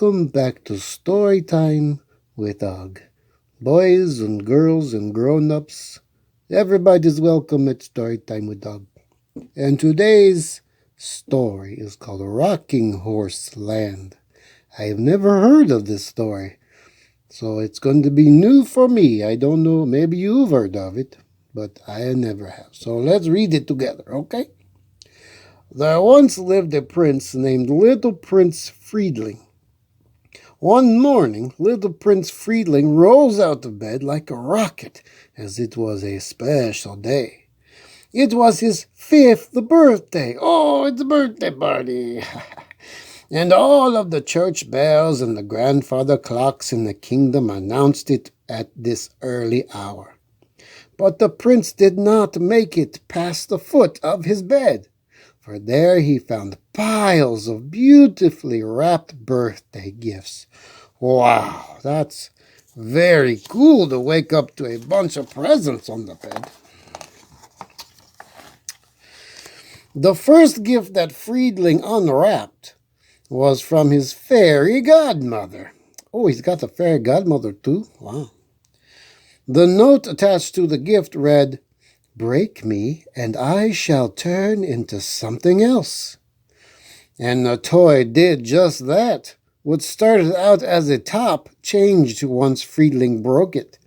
Welcome back to Storytime with Doug. Boys and girls and grown-ups, everybody's welcome at Storytime with Doug. And today's story is called Rocking Horse Land. I've never heard of this story, so it's going to be new for me. I don't know, maybe you've heard of it, but I never have. So let's read it together, okay? There once lived a prince named Little Prince Friedling. One morning, little Prince Friedling rose out of bed like a rocket, as it was a special day. It was his 5th birthday. Oh, it's a birthday party! And all of the church bells and the grandfather clocks in the kingdom announced it at this early hour. But the prince did not make it past the foot of his bed, for there he found piles of beautifully wrapped birthday gifts. Wow, that's very cool to wake up to a bunch of presents on the bed. The first gift that Friedling unwrapped was from his fairy godmother. Oh, he's got a fairy godmother too? Wow. The note attached to the gift read, "Break me, and I shall turn into something else." And the toy did just that. What started out as a top changed once Friedling broke it.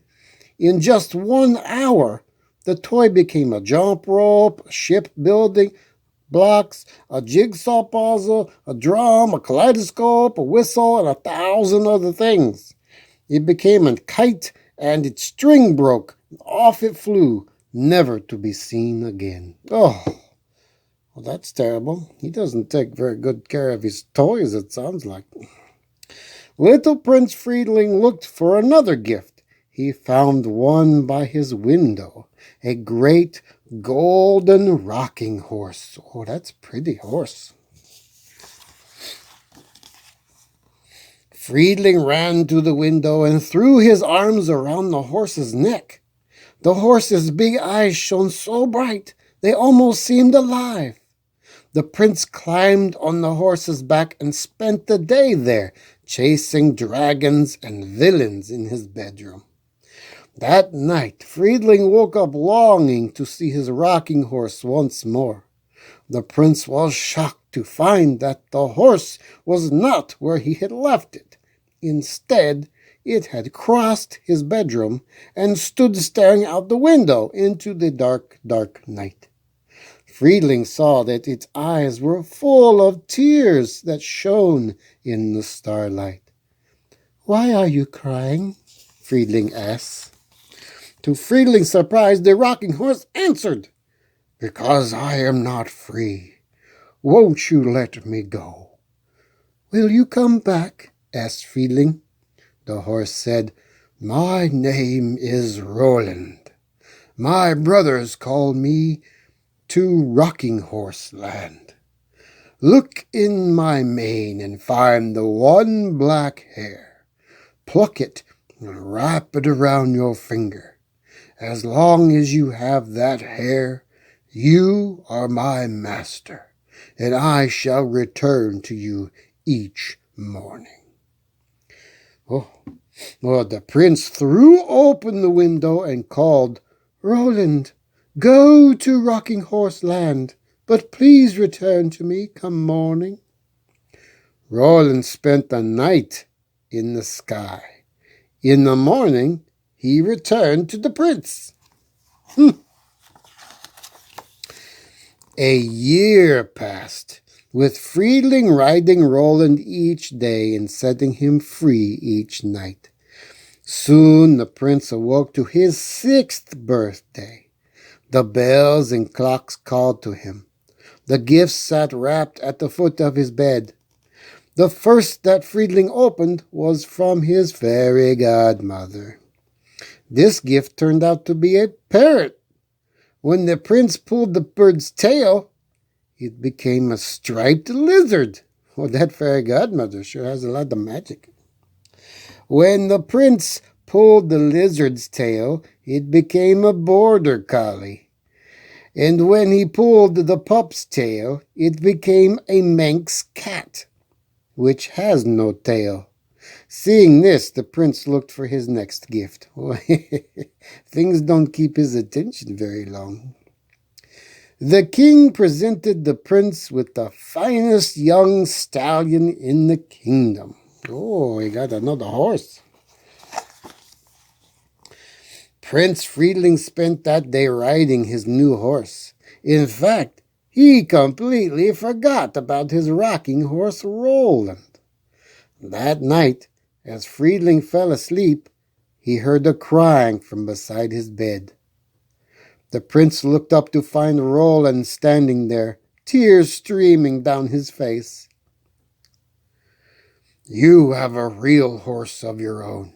In just 1 hour, the toy became a jump rope, a ship building blocks, a jigsaw puzzle, a drum, a kaleidoscope, a whistle, and 1,000 other things. It became a kite, and its string broke. Off it flew, never to be seen again. Oh, well, that's terrible. He doesn't take very good care of his toys, it sounds like. Little Prince Friedling looked for another gift. He found one by his window, a great golden rocking horse. Oh, that's a pretty horse. Friedling ran to the window and threw his arms around the horse's neck. The horse's big eyes shone so bright they almost seemed alive. The prince climbed on the horse's back and spent the day there, chasing dragons and villains in his bedroom. That night, Friedling woke up longing to see his rocking horse once more. The prince was shocked to find that the horse was not where he had left it. Instead, it had crossed his bedroom and stood staring out the window into the dark, dark night. Friedling saw that its eyes were full of tears that shone in the starlight. "Why are you crying?" Friedling asked. To Friedling's surprise, the rocking horse answered, "Because I am not free. Won't you let me go?" "Will you come back?" asked Friedling. The horse said, "My name is Roland. My brothers call me to Rocking Horse Land. Look in my mane and find the one black hair. Pluck it and wrap it around your finger. As long as you have that hair, you are my master, and I shall return to you each morning." Well, the prince threw open the window and called, "Roland, go to Rocking Horse Land, but please return to me come morning." Roland spent the night in the sky. In the morning, he returned to the prince. A year passed, with Friedling riding Roland each day and setting him free each night. Soon the prince awoke to his 6th birthday. The bells and clocks called to him. The gifts sat wrapped at the foot of his bed. The first that Friedling opened was from his fairy godmother. This gift turned out to be a parrot. When the prince pulled the bird's tail, it became a striped lizard. Well, that fairy godmother sure has a lot of magic. When the prince pulled the lizard's tail, it became a border collie. And when he pulled the pup's tail, it became a Manx cat. which has no tail. Seeing this, the prince looked for his next gift. Things don't keep his attention very long. The king presented the prince with the finest young stallion in the kingdom. Oh, he got another horse. Prince Friedling spent that day riding his new horse. In fact, he completely forgot about his rocking horse Roland. That night, as Friedling fell asleep, he heard a crying from beside his bed. The prince looked up to find Roland standing there, tears streaming down his face. "You have a real horse of your own.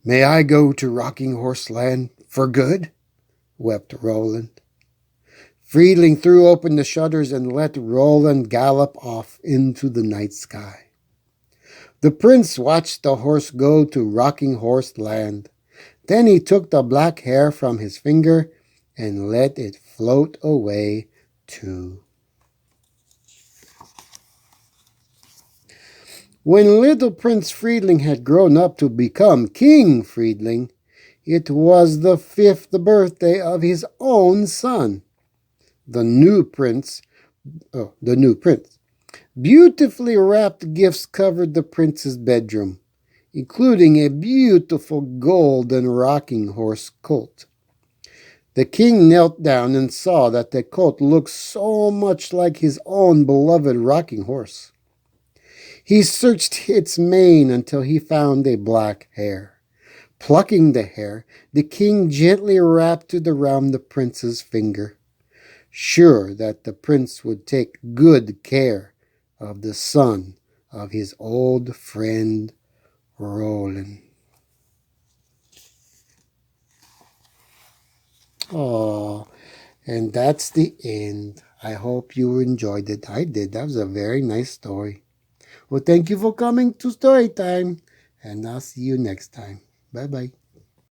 May I go to Rocking Horse Land for good?" wept Roland. Friedling threw open the shutters and let Roland gallop off into the night sky. The prince watched the horse go to Rocking Horse Land. Then he took the black hair from his finger and let it float away too. When little Prince Friedling had grown up to become King Friedling, it was the 5th birthday of his own son. The new prince. Beautifully wrapped gifts covered the prince's bedroom, including a beautiful golden rocking horse colt. The king knelt down and saw that the colt looked so much like his own beloved rocking horse. He searched its mane until he found a black hair. Plucking the hair, the king gently wrapped it around the prince's finger, sure that the prince would take good care of the son of his old friend Roland. Oh, and that's the end. I hope you enjoyed it. I did. That was a very nice story. Well, thank you for coming to Storytime, and I'll see you next time. Bye-bye.